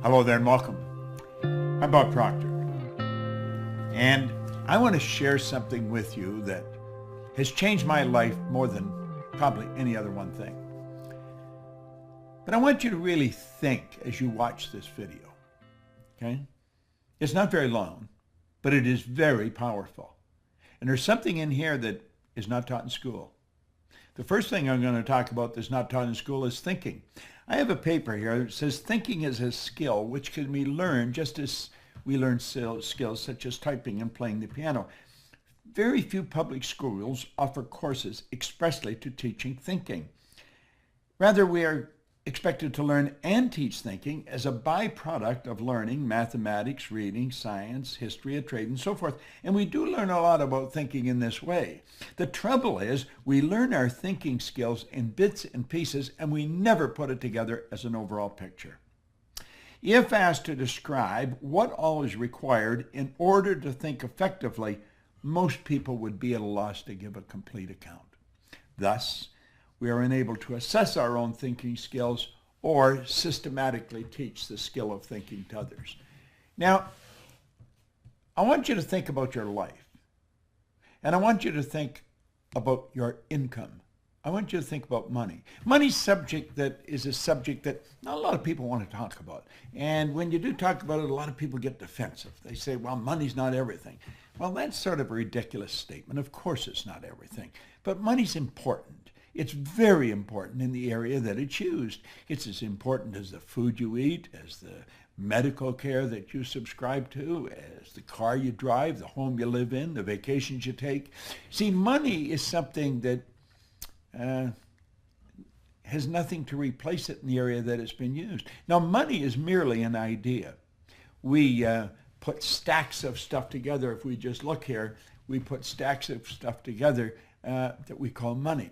Hello there and welcome. I'm Bob Proctor, and I want to share something with you that has changed my life more than probably any other one thing. But I want you to really think as you watch this video, okay? It's not very long, but it is very powerful. And there's something in here that is not taught in school. The first thing I'm going to talk about that's not taught in school is thinking. I have a paper here that says thinking is a skill which can be learned just as we learn skills such as typing and playing the piano. Very few public schools offer courses expressly to teaching thinking. Rather, we are expected to learn and teach thinking as a byproduct of learning mathematics, reading, science, history of trade, and so forth. And we do learn a lot about thinking in this way. The trouble is we learn our thinking skills in bits and pieces, and we never put it together as an overall picture. If asked to describe what all is required in order to think effectively, most people would be at a loss to give a complete account. Thus, we are unable to assess our own thinking skills or systematically teach the skill of thinking to others. Now, I want you to think about your life, and I want you to think about your income. I want you to think about money. Money's subject that is a subject that not a lot of people want to talk about. And when you do talk about it, a lot of people get defensive. They say, well, money's not everything. Well, that's sort of a ridiculous statement. Of course it's not everything. But money's important. It's very important in the area that it's used. It's as important as the food you eat, as the medical care that you subscribe to, as the car you drive, the home you live in, the vacations you take. See, money is something that has nothing to replace it in the area that it's been used. Now, money is merely an idea. We put stacks of stuff together. If we just look here, we put stacks of stuff together that we call money.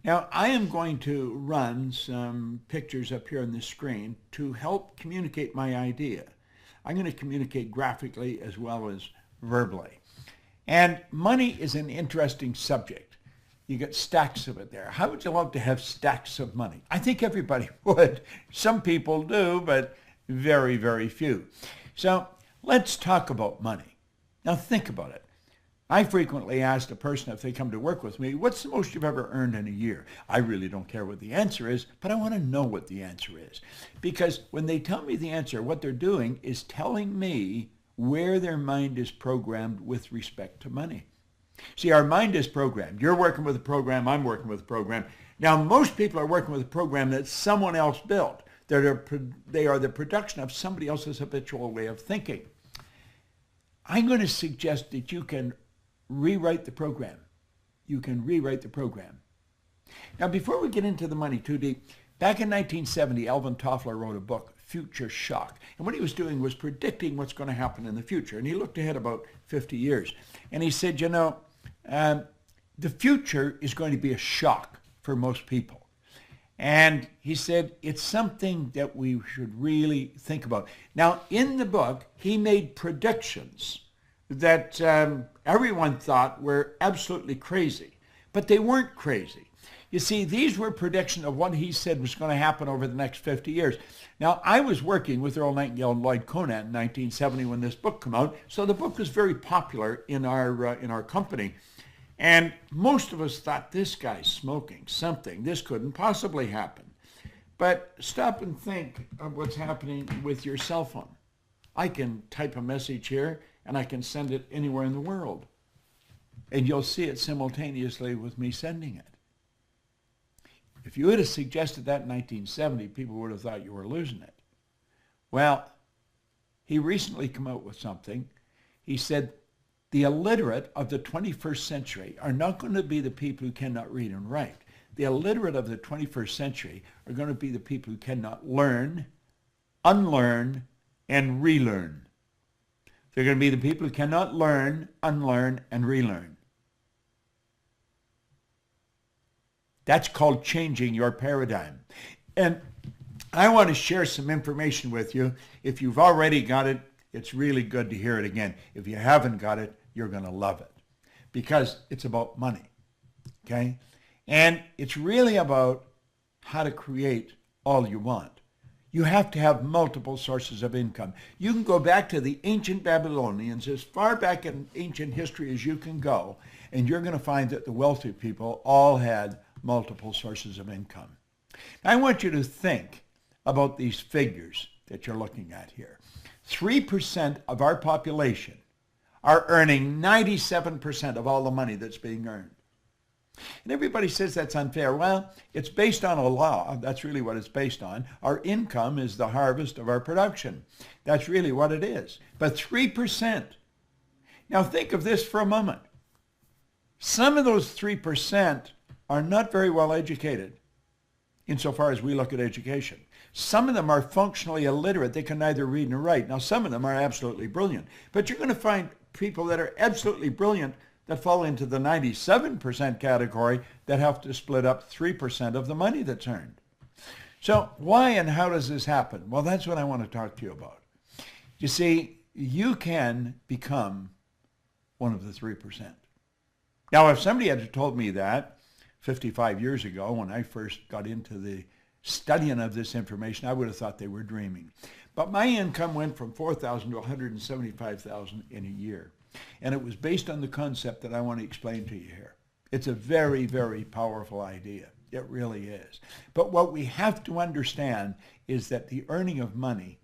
Now, I am going to run some pictures up here on the screen to help communicate my idea. I'm going to communicate graphically as well as verbally. And money is an interesting subject. You get stacks of it there. How would you love to have stacks of money? I think everybody would. Some people do, but very, very few. So let's talk about money. Now think about it. I frequently ask a person if they come to work with me, what's the most you've ever earned in a year? I really don't care what the answer is, but I want to know what the answer is. Because when they tell me the answer, what they're doing is telling me where their mind is programmed with respect to money. See, our mind is programmed. You're working with a program, I'm working with a program. Now, most people are working with a program that someone else built. They are the production of somebody else's habitual way of thinking. I'm going to suggest that you can rewrite the program. You can rewrite the program. Now, before we get into the money too deep, back in 1970, Alvin Toffler wrote a book, Future Shock. And what he was doing was predicting what's going to happen in the future. And he looked ahead about 50 years. And he said, you know, the future is going to be a shock for most people. And he said, it's something that we should really think about. Now, in the book, he made predictions that everyone thought were absolutely crazy, but they weren't crazy. You see, these were predictions of what he said was going to happen over the next 50 years. Now, I was working with Earl Nightingale and Lloyd Conant in 1970 when this book came out, so the book was very popular in our company. And most of us thought, this guy's smoking something. This couldn't possibly happen. But stop and think of what's happening with your cell phone. I can type a message here, and I can send it anywhere in the world. And you'll see it simultaneously with me sending it. If you would have suggested that in 1970, people would have thought you were losing it. Well, he recently came out with something. He said, the illiterate of the 21st century are not going to be the people who cannot read and write. The illiterate of the 21st century are going to be the people who cannot learn, unlearn, and relearn. They're going to be the people who cannot learn, unlearn, and relearn. That's called changing your paradigm. And I want to share some information with you. If you've already got it, it's really good to hear it again. If you haven't got it, you're going to love it because it's about money, okay? And it's really about how to create all you want. You have to have multiple sources of income. You can go back to the ancient Babylonians, as far back in ancient history as you can go, and you're going to find that the wealthy people all had multiple sources of income. Now, I want you to think about these figures that you're looking at here. 3% of our population are earning 97% of all the money that's being earned. And everybody says that's unfair. Well, it's based on a law. That's really what it's based on. Our income is the harvest of our production. That's really what it is. But 3%. Now think of this for a moment. Some of those 3% are not very well educated insofar as we look at education. Some of them are functionally illiterate. They can neither read nor write. Now, some of them are absolutely brilliant. But you're going to find people that are absolutely brilliant that fall into the 97% category that have to split up 3% of the money that's earned. So why and how does this happen? Well, that's what I want to talk to you about. You see, you can become one of the 3%. Now, if somebody had told me that 55 years ago when I first got into the studying of this information, I would have thought they were dreaming. But my income went from $4,000 to $175,000 in a year. And it was based on the concept that I want to explain to you here. It's a very, very powerful idea. It really is. But what we have to understand is that the earning of money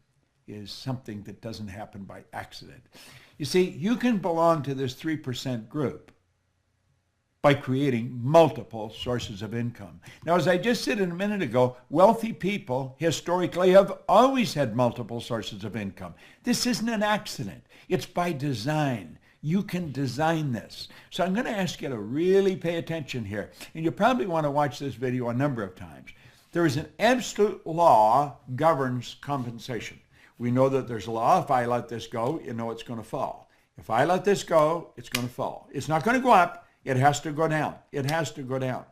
is something that doesn't happen by accident. You see, you can belong to this 3% group by creating multiple sources of income. Now, as I just said a minute ago, wealthy people historically have always had multiple sources of income. This isn't an accident. It's by design. You can design this. So I'm going to ask you to really pay attention here. And you probably want to watch this video a number of times. There is an absolute law governs compensation. We know that there's a law. If I let this go, you know it's going to fall. If I let this go, it's going to fall. It's not going to go up. It has to go down. It has to go down.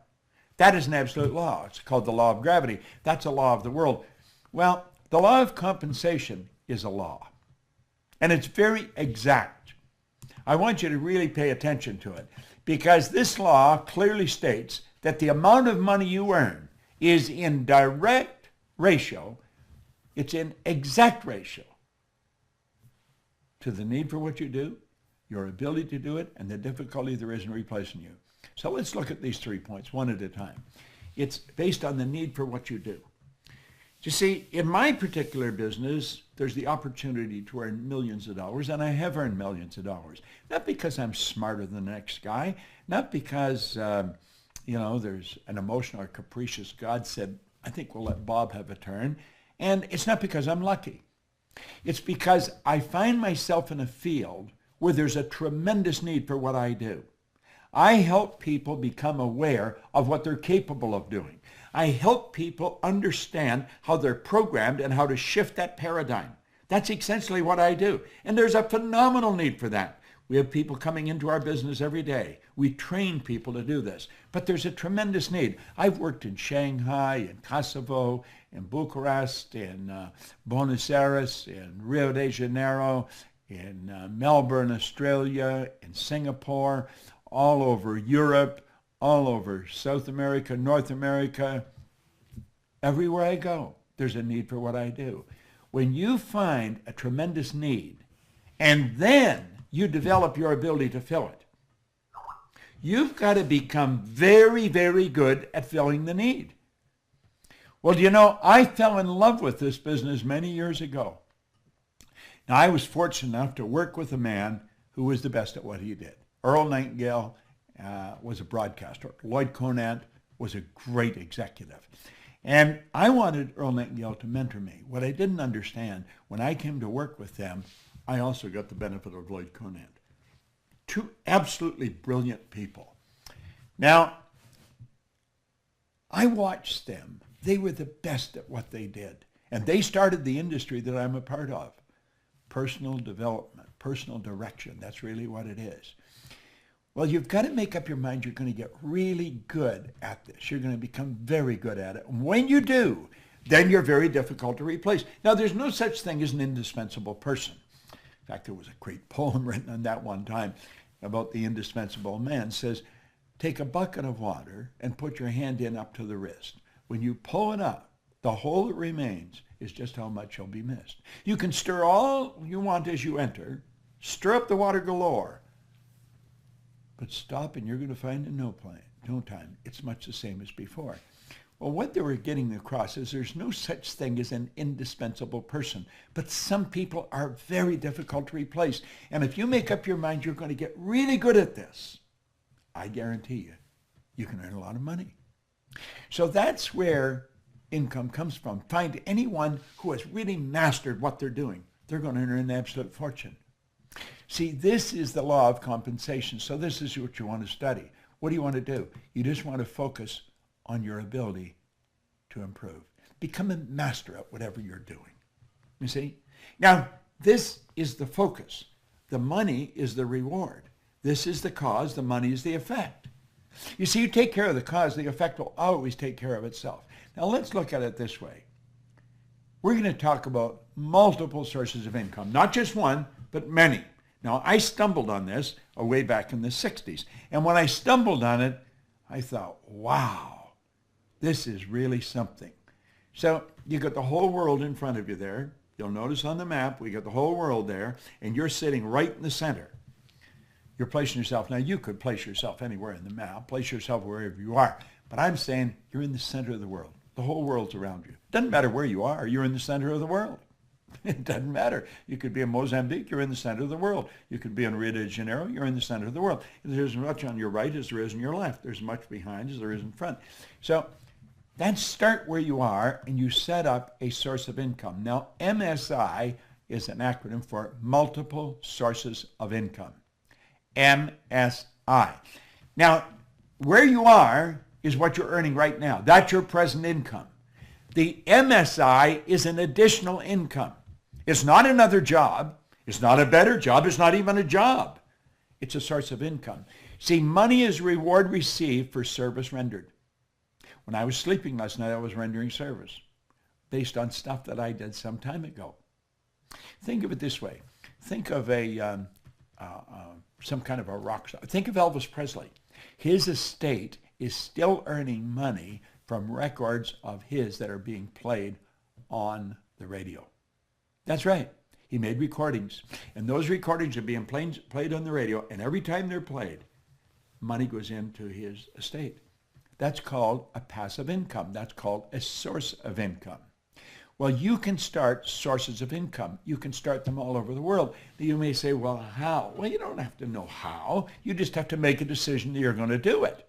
That is an absolute law. It's called the law of gravity. That's a law of the world. Well, the law of compensation is a law. And it's very exact. I want you to really pay attention to it because this law clearly states that the amount of money you earn is in direct ratio, it's in exact ratio to the need for what you do, your ability to do it, and the difficulty there is in replacing you. So let's look at these 3 points one at a time. It's based on the need for what you do. You see, in my particular business, there's the opportunity to earn millions of dollars, and I have earned millions of dollars. Not because I'm smarter than the next guy, not because, there's an emotional or capricious God said, I think we'll let Bob have a turn. And it's not because I'm lucky. It's because I find myself in a field where there's a tremendous need for what I do. I help people become aware of what they're capable of doing. I help people understand how they're programmed and how to shift that paradigm. That's essentially what I do. And there's a phenomenal need for that. We have people coming into our business every day. We train people to do this. But there's a tremendous need. I've worked in Shanghai, in Kosovo, in Bucharest, in Buenos Aires, in Rio de Janeiro, in Melbourne, Australia, in Singapore, all over Europe, all over South America, North America. Everywhere I go, there's a need for what I do. When you find a tremendous need, and then you develop your ability to fill it, you've got to become very, very good at filling the need. Well, I fell in love with this business many years ago. Now, I was fortunate enough to work with a man who was the best at what he did. Earl Nightingale was a broadcaster. Lloyd Conant was a great executive. And I wanted Earl Nightingale to mentor me. What I didn't understand, when I came to work with them, I also got the benefit of Lloyd Conant. Two absolutely brilliant people. Now, I watched them. They were the best at what they did. And they started the industry that I'm a part of. Personal development, personal direction. That's really what it is. Well, you've got to make up your mind you're going to get really good at this. You're going to become very good at it. And when you do, then you're very difficult to replace. Now, there's no such thing as an indispensable person. In fact, there was a great poem written on that one time about the indispensable man. It says, take a bucket of water and put your hand in up to the wrist. When you pull it up, The whole that remains is just how much shall be missed. You can stir all you want as you enter, stir up the water galore, but stop and you're going to find in no time it's much the same as before. Well, what they were getting across is there's no such thing as an indispensable person, but some people are very difficult to replace. And if you make up your mind you're going to get really good at this, I guarantee you can earn a lot of money. So that's where income comes from. Find anyone who has really mastered what they're doing. They're going to earn an absolute fortune. See, this is the law of compensation. So this is what you want to study. What do you want to do? You just want to focus on your ability to improve. Become a master at whatever you're doing. You see? Now, this is the focus. The money is the reward. This is the cause. The money is the effect. You see, you take care of the cause, the effect will always take care of itself. Now, let's look at it this way. We're going to talk about multiple sources of income, not just one, but many. Now, I stumbled on this way back in the 60s. And when I stumbled on it, I thought, wow, this is really something. So you got the whole world in front of you there. You'll notice on the map, we got the whole world there, and you're sitting right in the center. You're placing yourself. Now, you could place yourself anywhere in the map, place yourself wherever you are. But I'm saying you're in the center of the world. The whole world's around you. Doesn't matter where you are. You're in the center of the world. It doesn't matter. You could be in Mozambique. You're in the center of the world. You could be in Rio de Janeiro. You're in the center of the world. There's as much on your right as there is on your left. There's as much behind as there is in front. So then start where you are and you set up a source of income. Now, MSI is an acronym for multiple sources of income. MSI. Now, where you are is what you're earning right now. That's your present income. The MSI is an additional income. It's not another job. It's not a better job. It's not even a job. It's a source of income. See, money is reward received for service rendered. When I was sleeping last night, I was rendering service based on stuff that I did some time ago. Think of it this way. Think of some kind of a rock star. Think of Elvis Presley. His estate is still earning money from records of his that are being played on the radio. That's right. He made recordings, and those recordings are being played on the radio, and every time they're played, money goes into his estate. That's called a passive income. That's called a source of income. Well, you can start sources of income. You can start them all over the world. You may say, well, how? Well, you don't have to know how. You just have to make a decision that you're going to do it.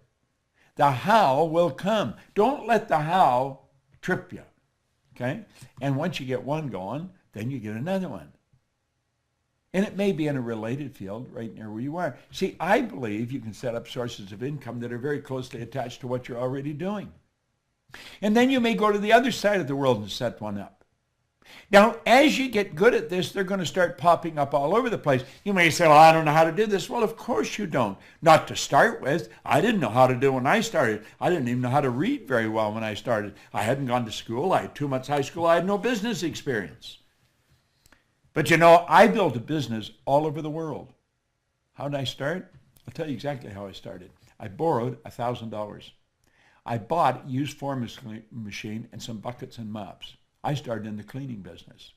The how will come. Don't let the how trip you, okay? And once you get one going, then you get another one. And it may be in a related field right near where you are. See, I believe you can set up sources of income that are very closely attached to what you're already doing. And then you may go to the other side of the world and set one up. Now, as you get good at this, they're going to start popping up all over the place. You may say, well, I don't know how to do this. Well, of course you don't. Not to start with. I didn't know how to do it when I started. I didn't even know how to read very well when I started. I hadn't gone to school. I had 2 months high school. I had no business experience. But you know, I built a business all over the world. How did I start? I'll tell you exactly how I started. I borrowed $1,000. I bought a used forming machine and some buckets and mops. I started in the cleaning business.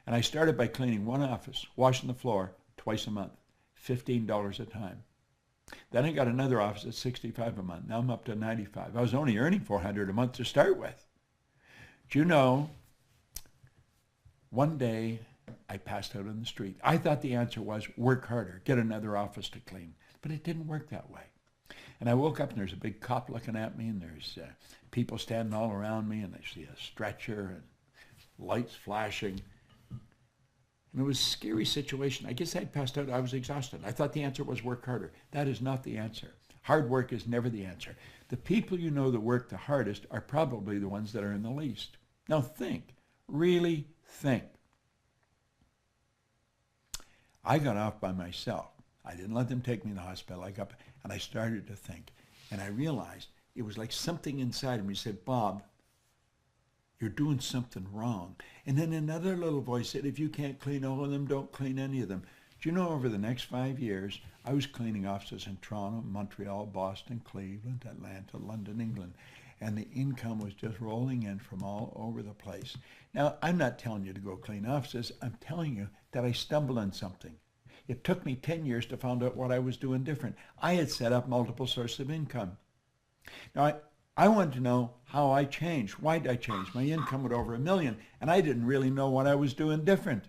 And I started by cleaning one office, washing the floor twice a month, $15 a time. Then I got another office at $65 a month. Now I'm up to $95. I was only earning $400 a month to start with. Do you know, one day I passed out on the street. I thought the answer was work harder, get another office to clean. But it didn't work that way. And I woke up and there's a big cop looking at me and there's people standing all around me and I see a stretcher and lights flashing. And it was a scary situation. I guess I'd passed out. I was exhausted. I thought the answer was work harder. That is not the answer. Hard work is never the answer. The people you know that work the hardest are probably the ones that are in the least. Now think. Really think. I got off by myself. I didn't let them take me to the hospital. I got up and I started to think. And I realized it was like something inside of me said, Bob, you're doing something wrong. And then another little voice said, if you can't clean all of them, don't clean any of them. Do you know, over the next 5 years, I was cleaning offices in Toronto, Montreal, Boston, Cleveland, Atlanta, London, England. and the income was just rolling in from all over the place. Now, I'm not telling you to go clean offices. I'm telling you that I stumbled on something. It took me 10 years to find out what I was doing different. I had set up multiple sources of income. Now, I wanted to know how I changed. Why did I change? My income went over $1 million, and I didn't really know what I was doing different.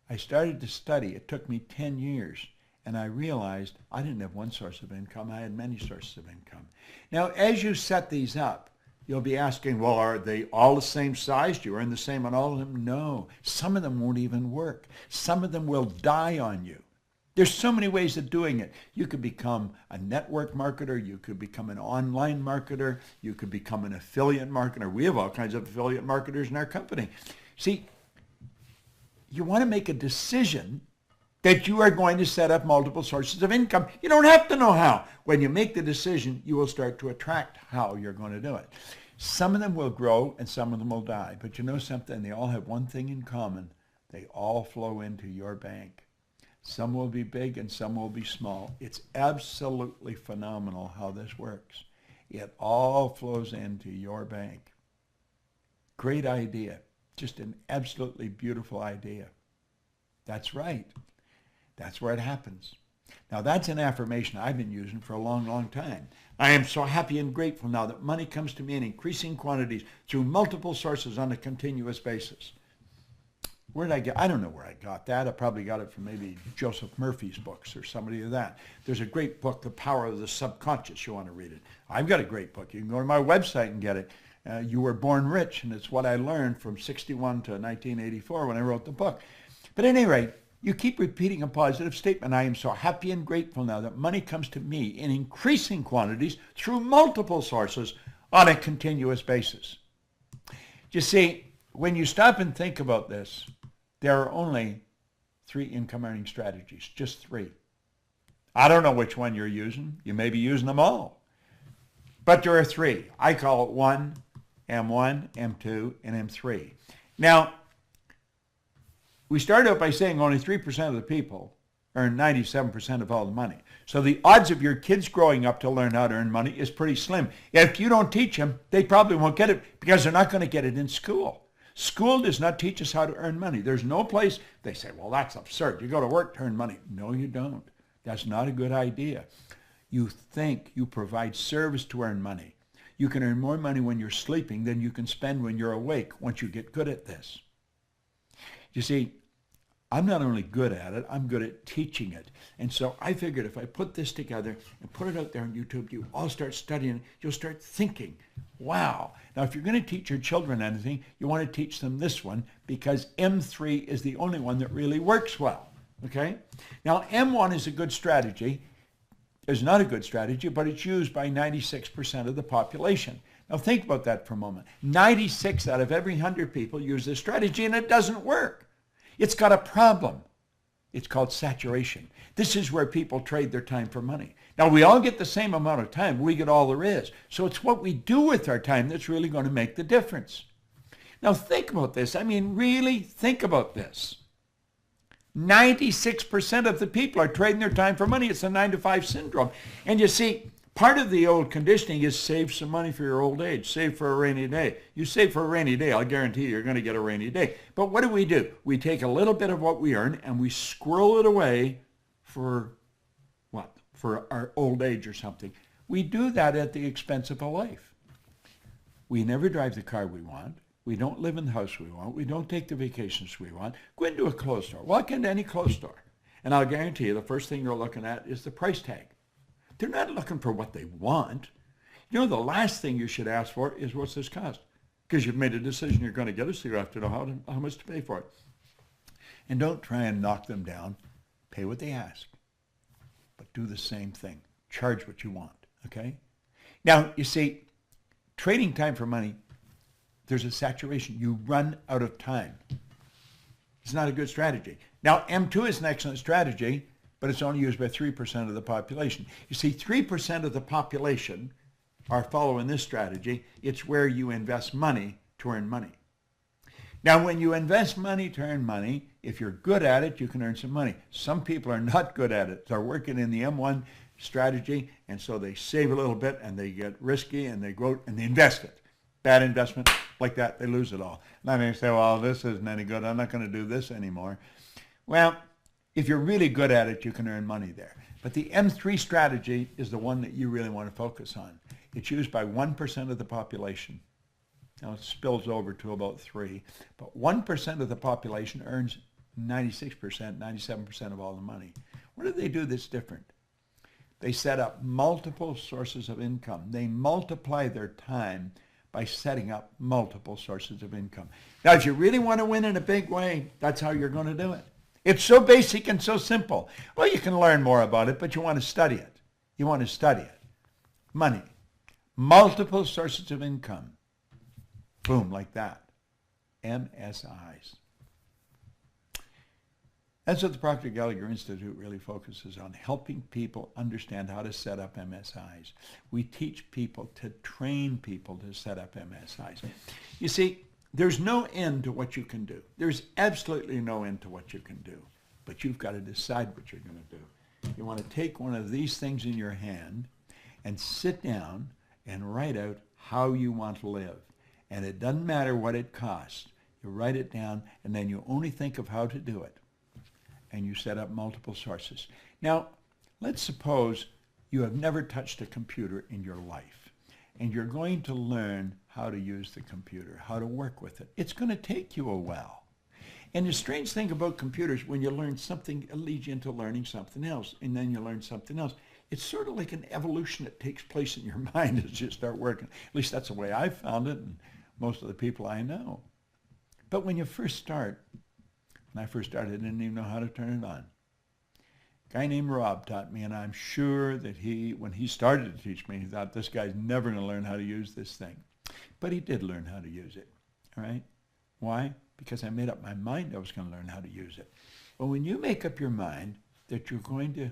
I started to study. It took me 10 years, and I realized I didn't have one source of income. I had many sources of income. Now, as you set these up, you'll be asking, well, are they all the same size? Do you earn the same on all of them? No. Some of them won't even work. Some of them will die on you. There's so many ways of doing it. You could become a network marketer. You could become an online marketer. You could become an affiliate marketer. We have all kinds of affiliate marketers in our company. See, you want to make a decision that you are going to set up multiple sources of income. You don't have to know how. When you make the decision, you will start to attract how you're going to do it. Some of them will grow and some of them will die. But you know something? They all have one thing in common. They all flow into your bank. Some will be big and some will be small. It's absolutely phenomenal how this works. It all flows into your bank. Great idea. Just an absolutely beautiful idea. That's right. That's where it happens. Now, that's an affirmation I've been using for a long, long time. I am so happy and grateful now that money comes to me in increasing quantities through multiple sources on a continuous basis. Where did I get? I don't know where I got that. I probably got it from maybe Joseph Murphy's books or somebody of that. There's a great book, The Power of the Subconscious. You want to read it. I've got a great book. You can go to my website and get it. You Were Born Rich, and it's what I learned from 61 to 1984 when I wrote the book. But at any rate, you keep repeating a positive statement. I am so happy and grateful now that money comes to me in increasing quantities through multiple sources on a continuous basis. You see, when you stop and think about this, there are only 3 income earning strategies, just 3. I don't know which one you're using. You may be using them all. But there are 3. I call it 1, M1, M2, and M3. Now, we started out by saying only 3% of the people earn 97% of all the money. So the odds of your kids growing up to learn how to earn money is pretty slim. If you don't teach them, they probably won't get it because they're not going to get it in school. School does not teach us how to earn money. There's no place, they say, well, that's absurd. You go to work to earn money. No, you don't. That's not a good idea. You think you provide service to earn money. You can earn more money when you're sleeping than you can spend when you're awake once you get good at this. You see, I'm not only good at it, I'm good at teaching it. And so I figured if I put this together and put it out there on YouTube, you all start studying, you'll start thinking, wow. Now, if you're going to teach your children anything, you want to teach them this one because M3 is the only one that really works well, okay? Now, M1 is a good strategy. It's not a good strategy, but it's used by 96% of the population. Now, think about that for a moment. 96 out of every 100 people use this strategy, and it doesn't work. It's got a problem. It's called saturation. This is where people trade their time for money. Now, we all get the same amount of time. We get all there is. So it's what we do with our time that's really going to make the difference. Now, think about this. I mean, really think about this. 96% of the people are trading their time for money. It's a 9-to-5 syndrome. And you see, part of the old conditioning is save some money for your old age. Save for a rainy day. You save for a rainy day, I'll guarantee you're going to get a rainy day. But what do? We take a little bit of what we earn and we squirrel it away for what? For our old age or something. We do that at the expense of a life. We never drive the car we want. We don't live in the house we want. We don't take the vacations we want. Go into a clothes store. Walk into any clothes store. And I'll guarantee you the first thing you're looking at is the price tag. They're not looking for what they want. You know, the last thing you should ask for is, what's this cost? Because you've made a decision you're going to get it, so you have to know how much to pay for it. And don't try and knock them down. Pay what they ask. But do the same thing. Charge what you want, okay? Now, you see, trading time for money, there's a saturation. You run out of time. It's not a good strategy. Now, M2 is an excellent strategy, but it's only used by 3% of the population. You see, 3% of the population are following this strategy. It's where you invest money to earn money. Now, when you invest money to earn money, if you're good at it, you can earn some money. Some people are not good at it. They're working in the M1 strategy, and so they save a little bit and they get risky and they grow and they invest it. Bad investment, like that, they lose it all. Now they say, well, this isn't any good. I'm not going to do this anymore. Well, if you're really good at it, you can earn money there. But the M3 strategy is the one that you really want to focus on. It's used by 1% of the population. Now it spills over to about 3%, but 1% of the population earns 96%, 97% of all the money. What do they do that's different? They set up multiple sources of income. They multiply their time by setting up multiple sources of income. Now, if you really want to win in a big way, that's how you're going to do it. It's so basic and so simple. Well, you can learn more about it, but you want to study it. You want to study it. Money. Multiple sources of income. Boom, like that. MSIs. That's what the Proctor Gallagher Institute really focuses on, helping people understand how to set up MSIs. We teach people to train people to set up MSIs. You see, there's no end to what you can do. There's absolutely no end to what you can do. But you've got to decide what you're going to do. You want to take one of these things in your hand and sit down and write out how you want to live. And it doesn't matter what it costs. You write it down, and then you only think of how to do it. And you set up multiple sources. Now, let's suppose you have never touched a computer in your life, and you're going to learn how to use the computer, how to work with it. It's going to take you a while. And the strange thing about computers, when you learn something, it leads you into learning something else, and then you learn something else. It's sort of like an evolution that takes place in your mind as you start working. At least that's the way I found it, and most of the people I know. But when you first start, when I first started, I didn't even know how to turn it on. A guy named Rob taught me, and I'm sure that when he started to teach me, he thought, this guy's never going to learn how to use this thing. But he did learn how to use it, all right? Why? Because I made up my mind I was going to learn how to use it. Well, when you make up your mind that you're going to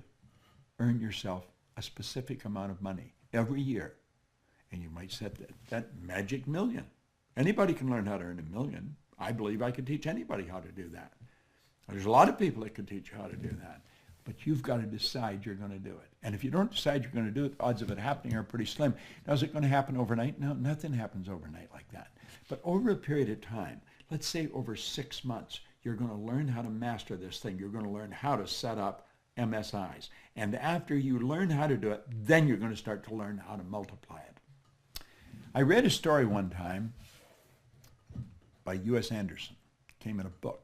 earn yourself a specific amount of money every year, and you might set that magic million. Anybody can learn how to earn $1 million. I believe I could teach anybody how to do that. There's a lot of people that can teach you how to do that. But you've got to decide you're going to do it. And if you don't decide you're going to do it, the odds of it happening are pretty slim. Now, is it going to happen overnight? No, nothing happens overnight like that. But over a period of time, let's say over 6 months, you're going to learn how to master this thing. You're going to learn how to set up MSIs. And after you learn how to do it, then you're going to start to learn how to multiply it. I read a story one time by U.S. Anderson. It came in a book.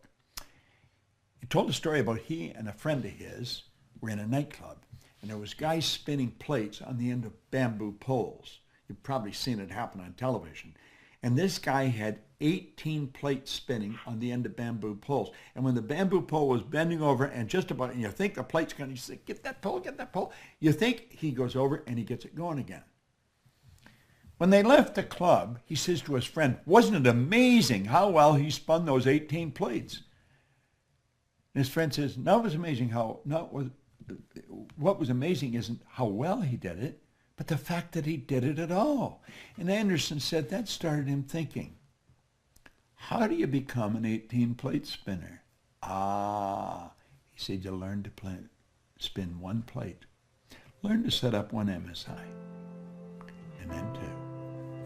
He told a story about he and a friend of his were in a nightclub, and there was guys spinning plates on the end of bamboo poles. You've probably seen it happen on television. And this guy had 18 plates spinning on the end of bamboo poles. And when the bamboo pole was bending over and just about, and you think the plate's going to say, get that pole. You think he goes over and he gets it going again. When they left the club, he says to his friend, wasn't it amazing how well he spun those 18 plates? And his friend says, no, it was amazing what was amazing isn't how well he did it, but the fact that he did it at all. And Anderson said that started him thinking, how do you become an 18-plate spinner? He said, you learn to spin one plate. Learn to set up one MSI, and then 2.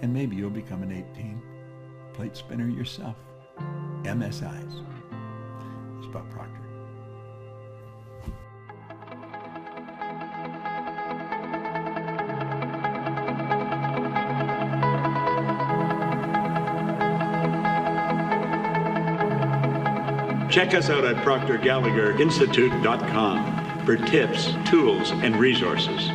And maybe you'll become an 18-plate spinner yourself. MSIs. It's Bob Proctor. Check us out at ProctorGallagherInstitute.com for tips, tools, and resources.